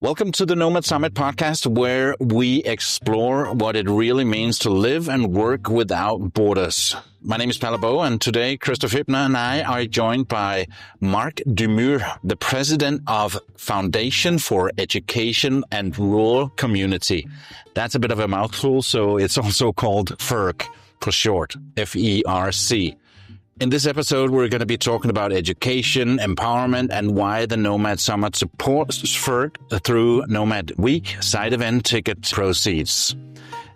Welcome to the Nomad Summit Podcast, where we explore what it really means to live and work without borders. My name is Palle, and today Christoph Huebner and I are joined by Marc Dumur, the president of Foundation for Education and Rural Community. That's a bit of a mouthful, so it's also called FERC for short, FERC. In this episode, we're going to be talking about education, empowerment, and why the Nomad Summit supports FERC through Nomad Week side event ticket proceeds.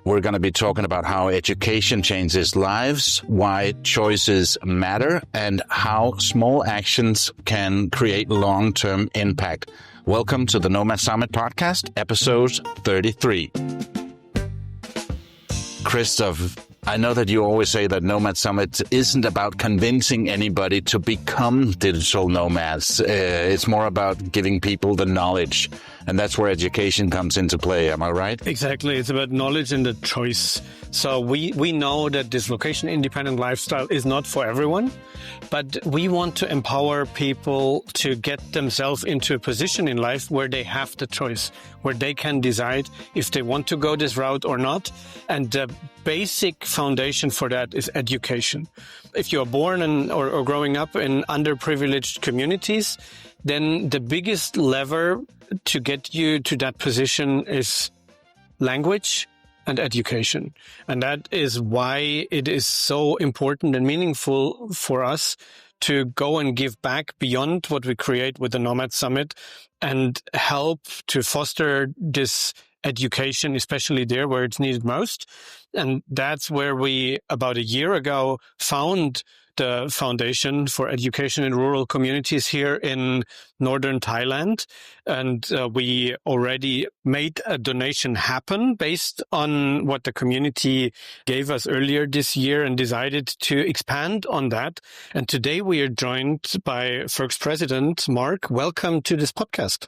We're going to be talking about how education changes lives, why choices matter, and how small actions can create long-term impact. Welcome to the Nomad Summit Podcast, episode 33. Christoph, I know that you always say that Nomad Summit isn't about convincing anybody to become digital nomads. It's more about giving people the knowledge. And that's where education comes into play. Am I right? Exactly. It's about knowledge and the choice. So we know that this location-independent lifestyle is not for everyone, but we want to empower people to get themselves into a position in life where they have the choice, where they can decide if they want to go this route or not. And the basic foundation for that is education. If you're born or growing up in underprivileged communities, then the biggest lever to get you to that position is language and education. And that is why it is so important and meaningful for us to go and give back beyond what we create with the Nomad Summit and help to foster this education, especially there where it's needed most. And that's where we, about a year ago, found the Foundation for Education in Rural Communities here in northern Thailand. And we already made a donation happen based on what the community gave us earlier this year and decided to expand on that. And today we are joined by FERC's president, Marc. Welcome to this podcast.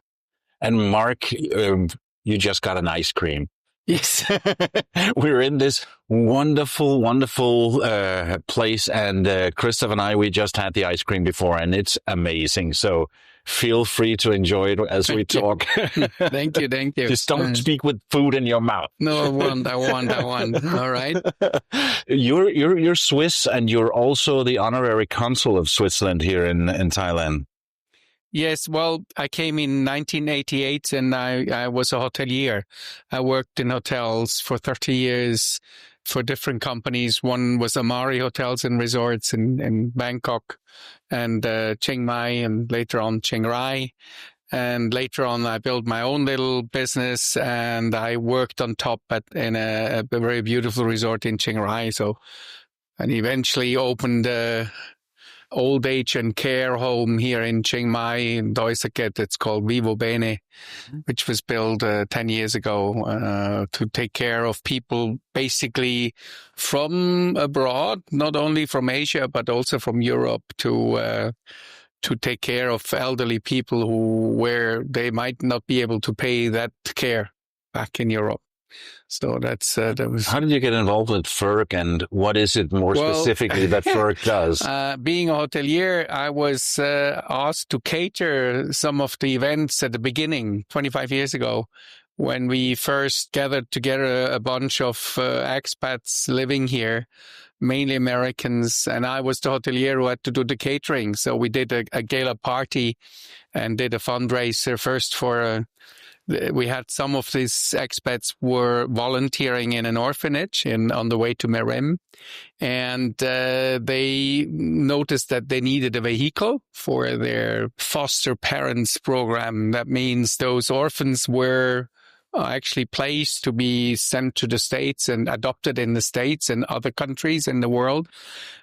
And Marc, you just got an ice cream. Yes. We're in this wonderful place, and Christoph and I, we just had the ice cream before, and it's amazing. So feel free to enjoy it as we talk. Thank you. Just don't speak with food in your mouth. No, I want. All right. You're Swiss, and you're also the honorary consul of Switzerland here in Thailand. Yes, well, I came in 1988 and I was a hotelier. I worked in hotels for 30 years for different companies. One was Amari Hotels and Resorts in Bangkok and Chiang Mai, and later on Chiang Rai. And later on, I built my own little business and I worked on top in a very beautiful resort in Chiang Rai. And eventually opened old age and care home here in Chiang Mai in Doi Saket. It's called Vivo Bene, which was built 10 years ago to take care of people basically from abroad, not only from Asia, but also from Europe to take care of elderly people where they might not be able to pay that care back in Europe. So that was. How did you get involved with FERC, and what is it more specifically that FERC does? Being a hotelier, I was asked to cater some of the events at the beginning, 25 years ago, when we first gathered together a bunch of expats living here, mainly Americans, and I was the hotelier who had to do the catering. So we did a gala party and did a fundraiser first for. We had some of these expats were volunteering in an orphanage on the way to Merim, and they noticed that they needed a vehicle for their foster parents program. That means those orphans were actually placed to be sent to the States and adopted in the States and other countries in the world.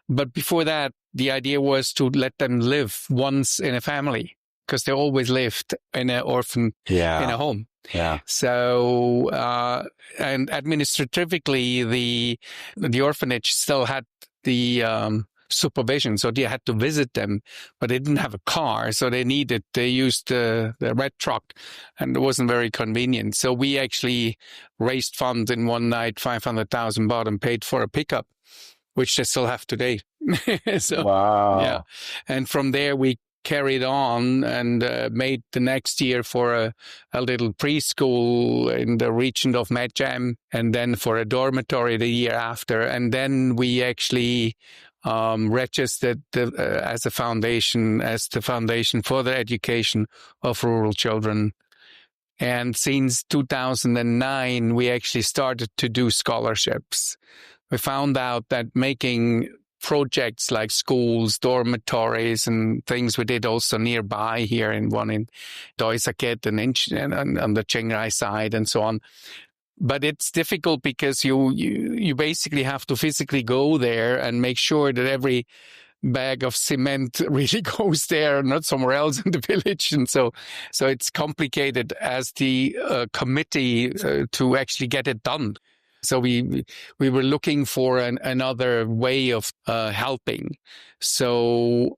But before that, the idea was to let them live once in a family, because they always lived in an orphan, in a home. Yeah. So, and administratively, the orphanage still had the supervision, so they had to visit them, but they didn't have a car, so they used the red truck, and it wasn't very convenient. So we actually raised funds in one night, 500,000 baht, and paid for a pickup, which they still have today. So, wow. Yeah. And from there, we carried on and made the next year for a little preschool in the region of Medjam, and then for a dormitory the year after. And then we actually registered as the foundation for the education of rural children. And since 2009, we actually started to do scholarships. We found out that making projects like schools, dormitories, and things we did also nearby here, one in Deusaket and on the Chiang Rai side and so on. But it's difficult because you basically have to physically go there and make sure that every bag of cement really goes there, not somewhere else in the village. And so it's complicated as the committee to actually get it done. So we were looking for another way of helping. So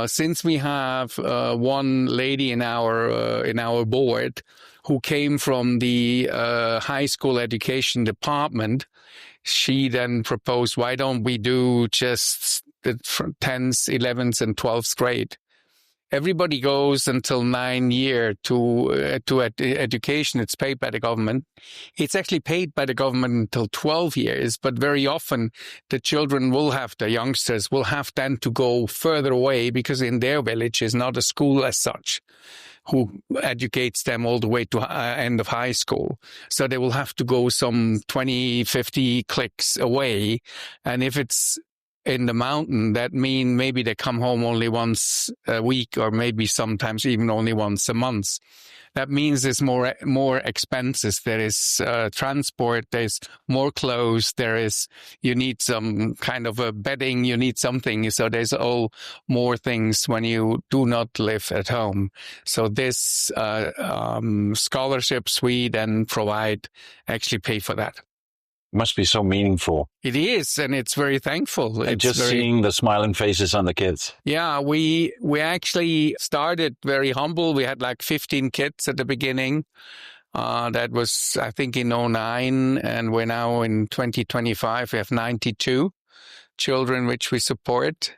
since we have one lady in our board who came from the high school education department, she then proposed, why don't we do just the 10th, 11th, and 12th grade? Everybody goes until 9 year to education. It's paid by the government. It's actually paid by the government until 12 years, but very often the youngsters will have then to go further away because in their village is not a school as such who educates them all the way to end of high school. So they will have to go some 20, 50 clicks away. And if it's in the mountain, that means maybe they come home only once a week or maybe sometimes even only once a month. That means there's more expenses. There is transport, there's more clothes, you need some kind of a bedding, you need something. So there's all more things when you do not live at home. So this scholarships we then provide actually pay for that. Must be so meaningful. It is, and it's very thankful. And just seeing the smiling faces on the kids. Yeah, we actually started very humble. We had like 15 kids at the beginning. That was, I think, in 2009, and we're now in 2025. We have 92 children which we support.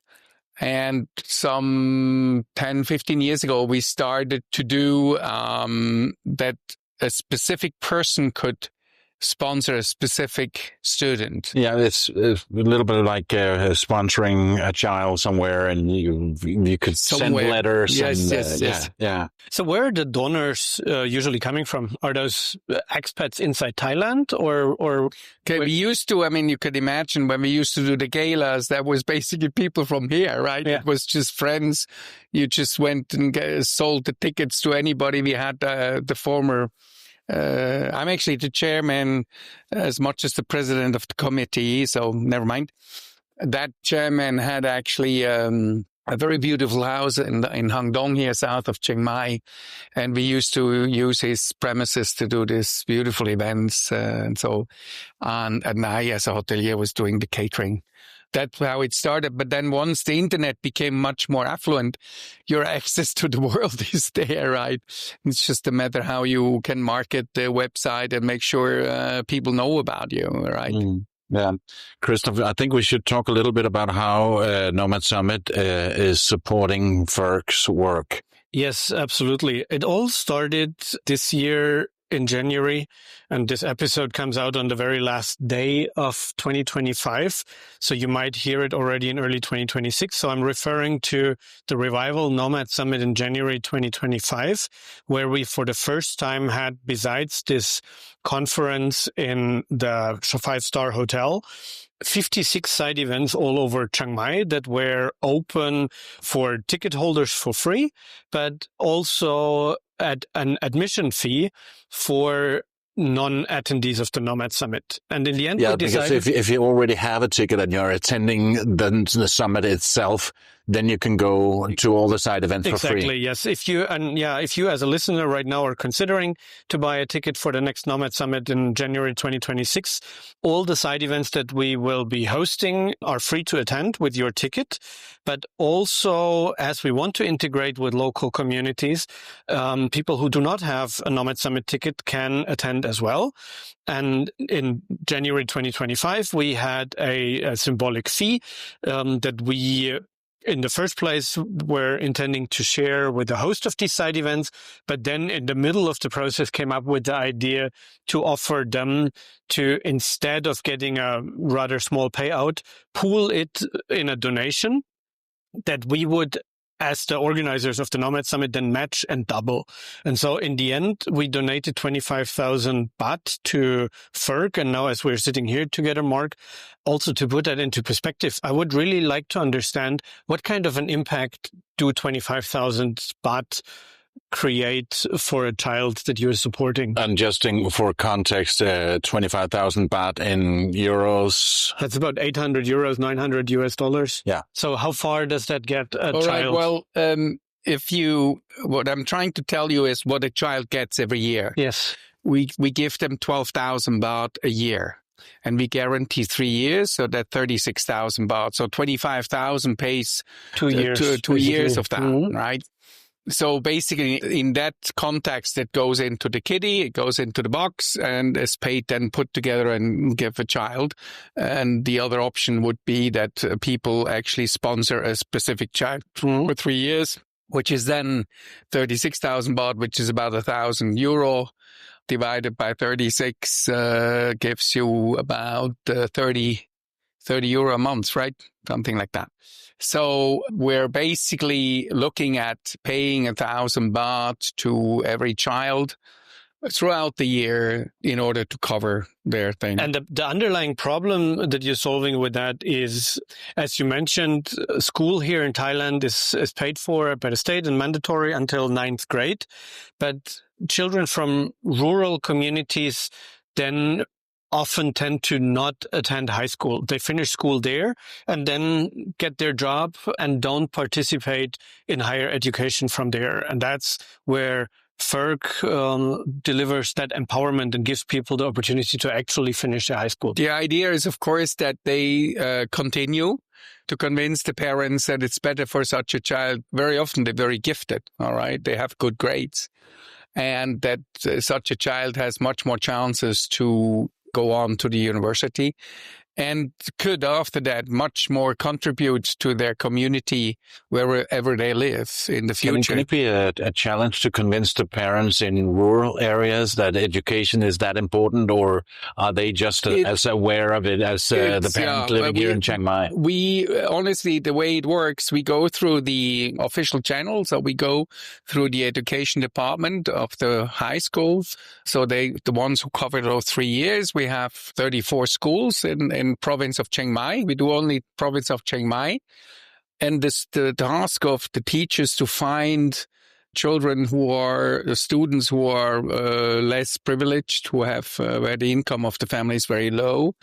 And some 10, 15 years ago, we started to do that a specific person could sponsor a specific student. Yeah, it's a little bit like sponsoring a child somewhere, and you could send letters. Yes. Yeah. So where are the donors usually coming from? Are those expats inside Thailand or? Okay, we used to. I mean, you could imagine when we used to do the galas, that was basically people from here, right? Yeah. It was just friends. You just went and sold the tickets to anybody. We had the former. I'm actually the chairman as much as the president of the committee, so never mind. That chairman had actually a very beautiful house in Hang Dong here, south of Chiang Mai, and we used to use his premises to do these beautiful events. And I, as a hotelier, was doing the catering. That's how it started. But then once the internet became much more affluent, your access to the world is there, right? It's just a matter how you can market the website and make sure people know about you, right? Yeah. Christoph, I think we should talk a little bit about how Nomad Summit is supporting FERC's work. Yes, absolutely. It all started this year in January, and this episode comes out on the very last day of 2025. So you might hear it already in early 2026. So I'm referring to the Revival Nomad Summit in January 2025, where we for the first time had, besides this conference in the 5-star hotel, 56 side events all over Chiang Mai that were open for ticket holders for free, but also at an admission fee for non-attendees of the Nomad Summit. And in the end, we decided... because if you already have a ticket and you're attending the summit itself, then you can go to all the side events for free. Exactly, yes. If you as a listener right now are considering to buy a ticket for the next Nomad Summit in January 2026, all the side events that we will be hosting are free to attend with your ticket. But also, as we want to integrate with local communities, people who do not have a Nomad Summit ticket can attend as well. And in January 2025, we had a symbolic fee that we in the first place were intending to share with a host of these side events, but then in the middle of the process came up with the idea to offer them to, instead of getting a rather small payout, pool it in a donation that we would, as the organizers of the Nomad Summit, then match and double. And so in the end, we donated 25,000 baht to FERC. And now as we're sitting here together, Marc, also to put that into perspective, I would really like to understand what kind of an impact do 25,000 baht create for a child that you're supporting? And just for context, 25,000 baht in euros. That's about 800 euros, $900. Yeah. So how far does that get a All child? Right, well, what I'm trying to tell you is what a child gets every year. Yes. We give them 12,000 baht a year. And we guarantee 3 years, so that 36,000 baht. So 25,000 pays 2 years. 2 years of that, Mm-hmm. right? So basically, in that context, it goes into the kitty, it goes into the box, and is paid then put together and give a child. And the other option would be that people actually sponsor a specific child for 3 years, which is then 36,000 baht, which is about €1,000. Divided by 36 gives you about 30 euro a month, right? Something like that. So we're basically looking at paying 1,000 baht to every child throughout the year in order to cover their thing. And the underlying problem that you're solving with that is, as you mentioned, school here in Thailand is paid for by the state and mandatory until 9th grade. But children from rural communities then often tend to not attend high school. They finish school there and then get their job and don't participate in higher education from there. And that's where FERC delivers that empowerment and gives people the opportunity to actually finish their high school. The idea is, of course, that they continue to convince the parents that it's better for such a child. Very often they're very gifted, all right? They have good grades. And that such a child has much more chances to go on to the university and could, after that, much more contribute to their community wherever they live in the future. Can it be a challenge to convince the parents in rural areas that education is that important, or are they just as aware of it as the parents living here in Chiang Mai? We, honestly, the way it works, we go through the official channels, so we go through the education department of the high schools. So the ones who cover those 3 years, we have 34 schools in province of Chiang Mai. We do only province of Chiang Mai. And the task of the teachers to find children students who are less privileged, who have where the income of the family is very low,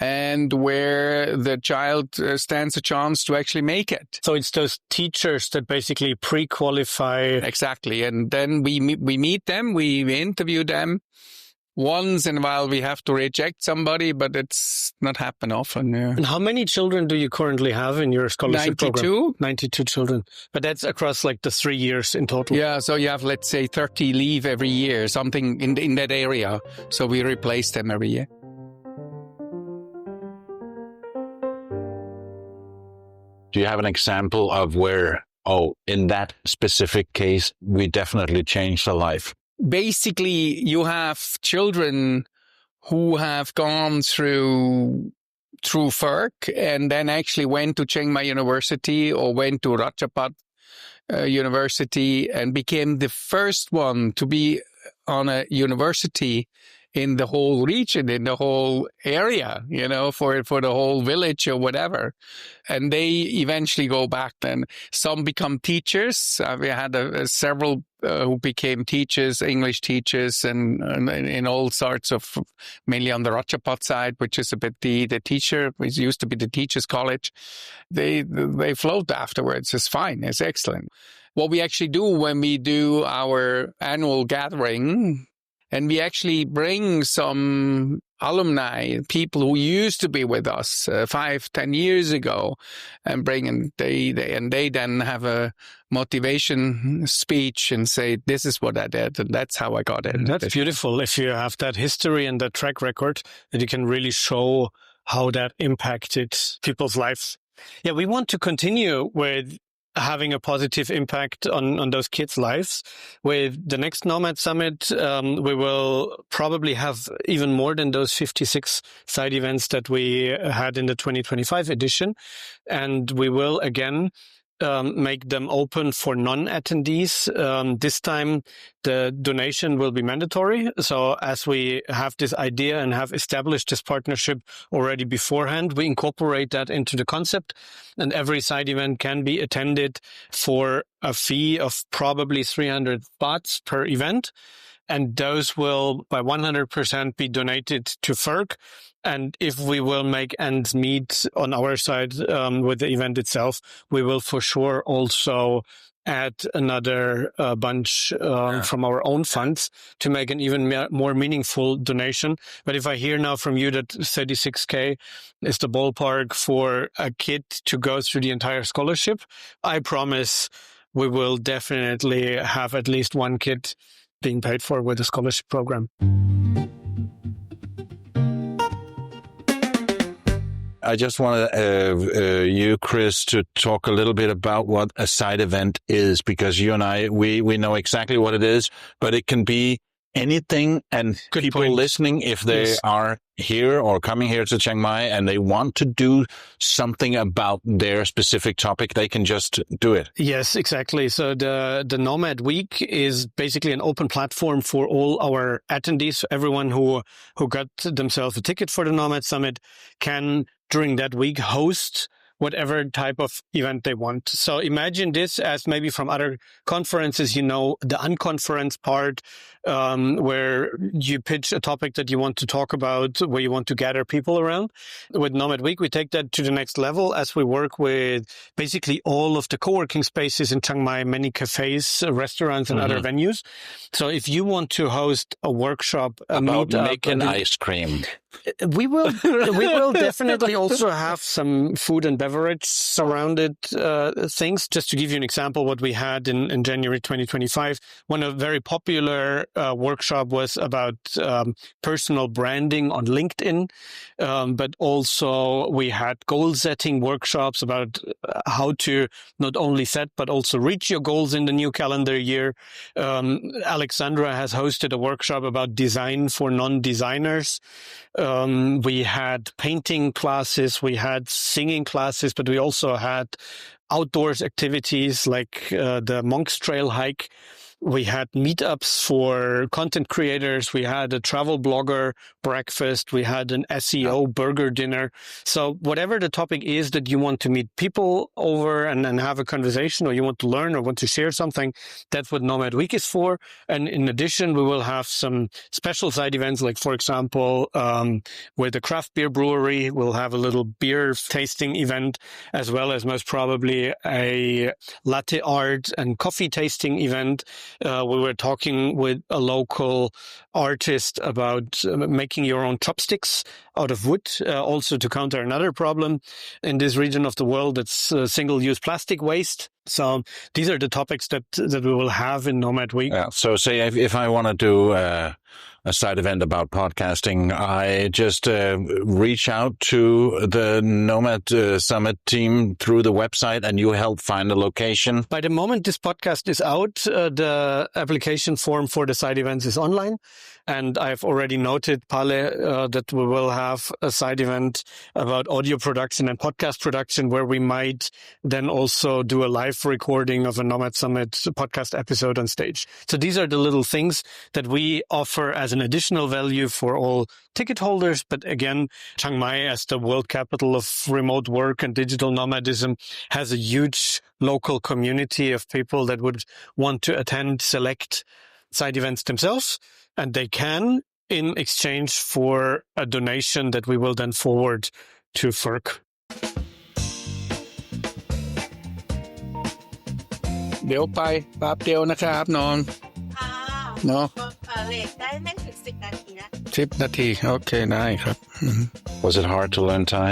and where the child stands a chance to actually make it. So it's those teachers that basically pre-qualify. Exactly. And then we meet them, we interview them. Once in a while, we have to reject somebody, but it's not happen often. Yeah. And how many children do you currently have in your scholarship 92. program? 92 children. But that's across like the 3 years in total. Yeah, so you have, let's say, 30 leave every year, something in that area. So we replace them every year. Do you have an example of where, in that specific case, we definitely changed a life? Basically, you have children who have gone through FERC and then actually went to Chiang Mai University or went to Ratchapat University and became the first one to be on a university in the whole region, in the whole area, for the whole village or whatever. And they eventually go back then. Some become teachers. We had several who became teachers, English teachers, and in all sorts of, mainly on the Ratchapat side, which is a bit the teacher, which used to be the teachers' college. They float afterwards. It's fine. It's excellent. What we actually do when we do our annual gathering, and we actually bring some alumni, people who used to be with us 5-10 years ago, and they then have a motivation speech and say, this is what I did, and that's how I got it. That's beautiful. If you have that history and that track record, that you can really show how that impacted people's lives. Yeah, we want to continue with having a positive impact on those kids' lives. With the next Nomad Summit, we will probably have even more than those 56 side events that we had in the 2025 edition. And we will again make them open for non-attendees. This time, the donation will be mandatory. So as we have this idea and have established this partnership already beforehand, we incorporate that into the concept. And every side event can be attended for a fee of probably 300 bahts per event. And those will, by 100%, be donated to FERC. And if we will make ends meet on our side with the event itself, we will for sure also add another bunch from our own funds to make an even more meaningful donation. But if I hear now from you that 36K is the ballpark for a kid to go through the entire scholarship, I promise we will definitely have at least one kid being paid for with the scholarship program. I just want you, Chris, to talk a little bit about what a side event is, because you and I, we know exactly what it is, but it can be anything. And Good people point. listening, if they are here or coming here to Chiang Mai and they want to do something about their specific topic, they can just do it. Yes, exactly. So the Nomad Week is basically an open platform for all our attendees. Everyone who got themselves a ticket for the Nomad Summit can, during that week, host whatever type of event they want. So imagine this as maybe from other conferences, the unconference part, where you pitch a topic that you want to talk about, where you want to gather people around. With Nomad Week, we take that to the next level as we work with basically all of the co-working spaces in Chiang Mai, many cafes, restaurants, and other venues. So if you want to host a workshop about making ice cream, we will definitely also have some food and beverage surrounded things. Just to give you an example, what we had in January 2025, one of very popular workshop was about personal branding on LinkedIn, but also we had goal setting workshops about how to not only set but also reach your goals in the new calendar year. Alexandra has hosted a workshop about design for non-designers. We had painting classes, we had singing classes, but we also had outdoors activities like the Monk's Trail hike. We had meetups for content creators. We had a travel blogger breakfast. We had an SEO burger dinner. So whatever the topic is that you want to meet people over and have a conversation, or you want to learn or want to share something, that's what Nomad Week is for. And in addition, we will have some special side events, like, for example, with the craft beer brewery, we'll have a little beer tasting event, as well as most probably a latte art and coffee tasting event. We were talking with a local artist about making your own chopsticks out of wood, also to counter another problem in this region of the world, that's single-use plastic waste. So these are the topics that we will have in Nomad Week. Yeah. So say if I want to do a side event about podcasting, I just reach out to the Nomad Summit team through the website, and you help find a location. By the moment this podcast is out, the application form for the side events is online. And I've already noted, Palle, that we will have a side event about audio production and podcast production, where we might then also do a live recording of a Nomad Summit podcast episode on stage. So these are the little things that we offer as an additional value for all ticket holders. But again, Chiang Mai, as the world capital of remote work and digital nomadism, has a huge local community of people that would want to attend select side events themselves. And they can, in exchange for a donation that we will then forward to FERC. เดี๋ยวไปแป๊บเดียวนะครับน้องเนาะ เลทได้ไม่ถึง10 นาทีนะ 10 นาทีโอเคได้ครับ Was it hard to learn Thai?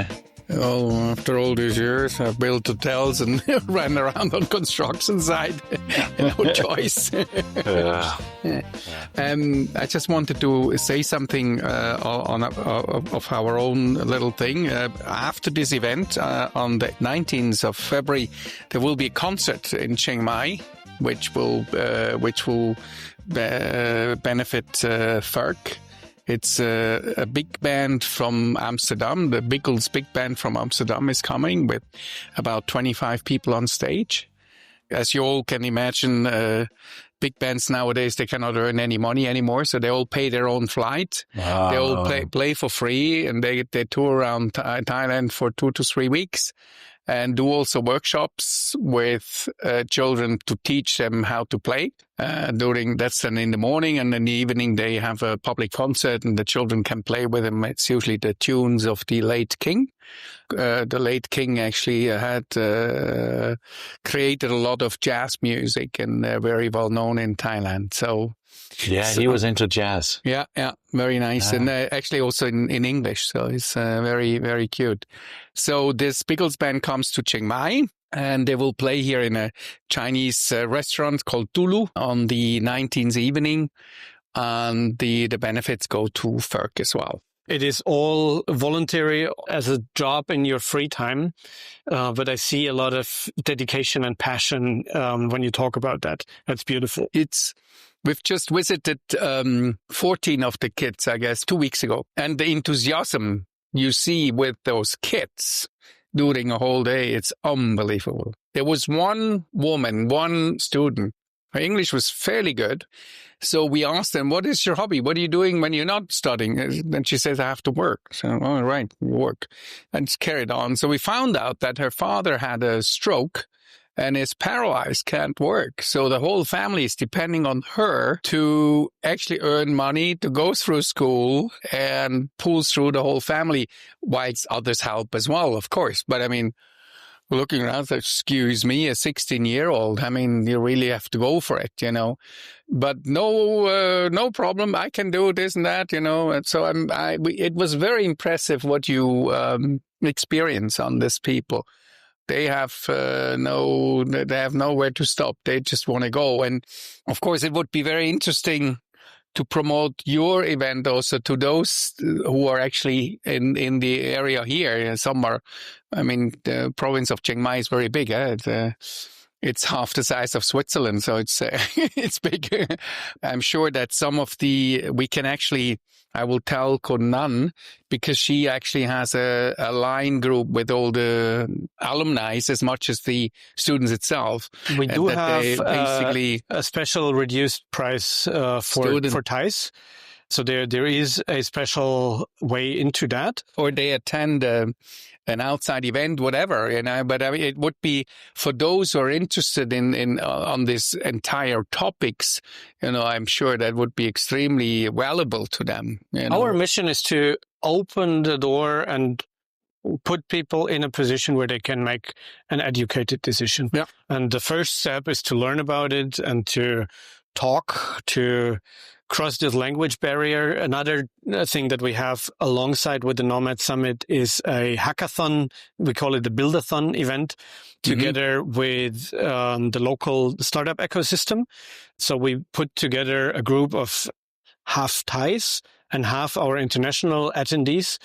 After all these years, I've built hotels and ran around on construction site. No choice. I just wanted to say something of our own little thing. After this event, on the 19th of February, there will be a concert in Chiang Mai, which will benefit FERC. It's a big band from Amsterdam. The Biggles Big Band from Amsterdam is coming with about 25 people on stage. As you all can imagine, big bands nowadays, they cannot earn any money anymore, so they all pay their own flight. Wow. They all play for free, and they tour around Thailand for 2 to 3 weeks and do also workshops with children to teach them how to play. That's then in the morning, and in the evening they have a public concert and the children can play with them. It's usually the tunes of the late king. The late king actually had created a lot of jazz music and very well known in Thailand. So he was into jazz. Yeah, very nice. And actually also in English. So it's very, very cute. So this Biggles band comes to Chiang Mai, and they will play here in a Chinese restaurant called Tulu on the 19th evening. And the benefits go to FERC as well. It is all voluntary as a job in your free time, but I see a lot of dedication and passion when you talk about that. That's beautiful. We've just visited 14 of the kids, I guess, 2 weeks ago. And the enthusiasm you see with those kids during a whole day, it's unbelievable. There was one student. Her English was fairly good. So we asked them, what is your hobby? What are you doing when you're not studying? And she says, I have to work. So, all right, work. And it's carried on. So we found out that her father had a stroke and is paralyzed, can't work. So the whole family is depending on her to actually earn money, to go through school and pull through the whole family, whilst others help as well, of course. But I mean, looking around, excuse me, a 16-year-old, I mean, you really have to go for it, you know. But no problem. I can do this and that, you know. And so it was very impressive what you experience on these people. They have nowhere to stop. They just want to go. And of course, it would be very interesting to promote your event also to those who are actually in the area here. Some are, I mean, the province of Chiang Mai is very big. It's half the size of Switzerland, so it's big. I'm sure that we can actually, I will tell Konan, because she actually has a line group with all the alumni as much as the students itself. We do have basically a special reduced price for Thais. So there is a special way into that. Or they attend an outside event, whatever, you know. But I mean, it would be for those who are interested in on this entire topics, you know, I'm sure that would be extremely valuable to them. You know? Our mission is to open the door and put people in a position where they can make an educated decision. Yeah. And the first step is to learn about it and to talk, to cross this language barrier. Another thing that we have alongside with the Nomad Summit is a hackathon. We call it the Buildathon event, together with the local startup ecosystem. So we put together a group of half Thais and half our international attendees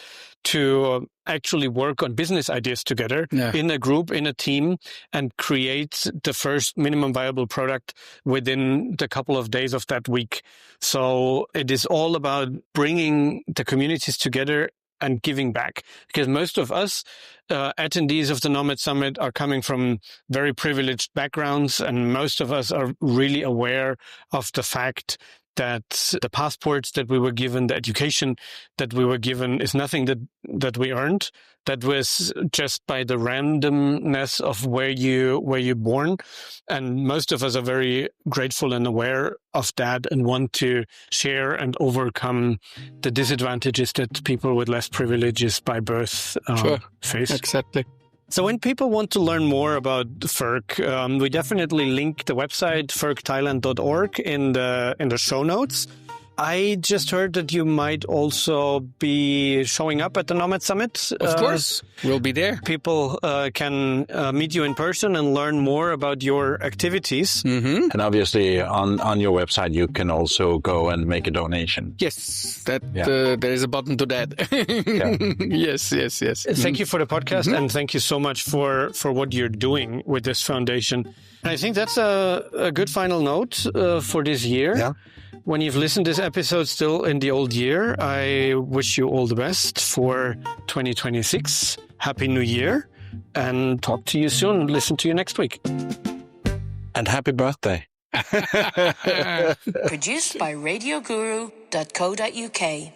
to actually work on business ideas together in a group, in a team, and create the first minimum viable product within the couple of days of that week. So it is all about bringing the communities together and giving back, because most of us attendees of the Nomad Summit are coming from very privileged backgrounds, and most of us are really aware of the fact that the passports that we were given, the education that we were given, is nothing that we earned. That was just by the randomness of where you're born. And most of us are very grateful and aware of that and want to share and overcome the disadvantages that people with less privileges by birth face. Exactly. So when people want to learn more about FERC, we definitely link the website fercthailand.org in the show notes. I just heard that you might also be showing up at the Nomad Summit. Of course, we'll be there. People can meet you in person and learn more about your activities. Mm-hmm. And obviously on your website, you can also go and make a donation. Yes, there is a button to that. Yes. Thank you for the podcast, and thank you so much for what you're doing with this foundation. I think that's a good final note for this year. Yeah. When you've listened to this episode still in the old year, I wish you all the best for 2026. Happy New Year, and talk to you soon. Listen to you next week. And happy birthday. Produced by radioguru.co.uk.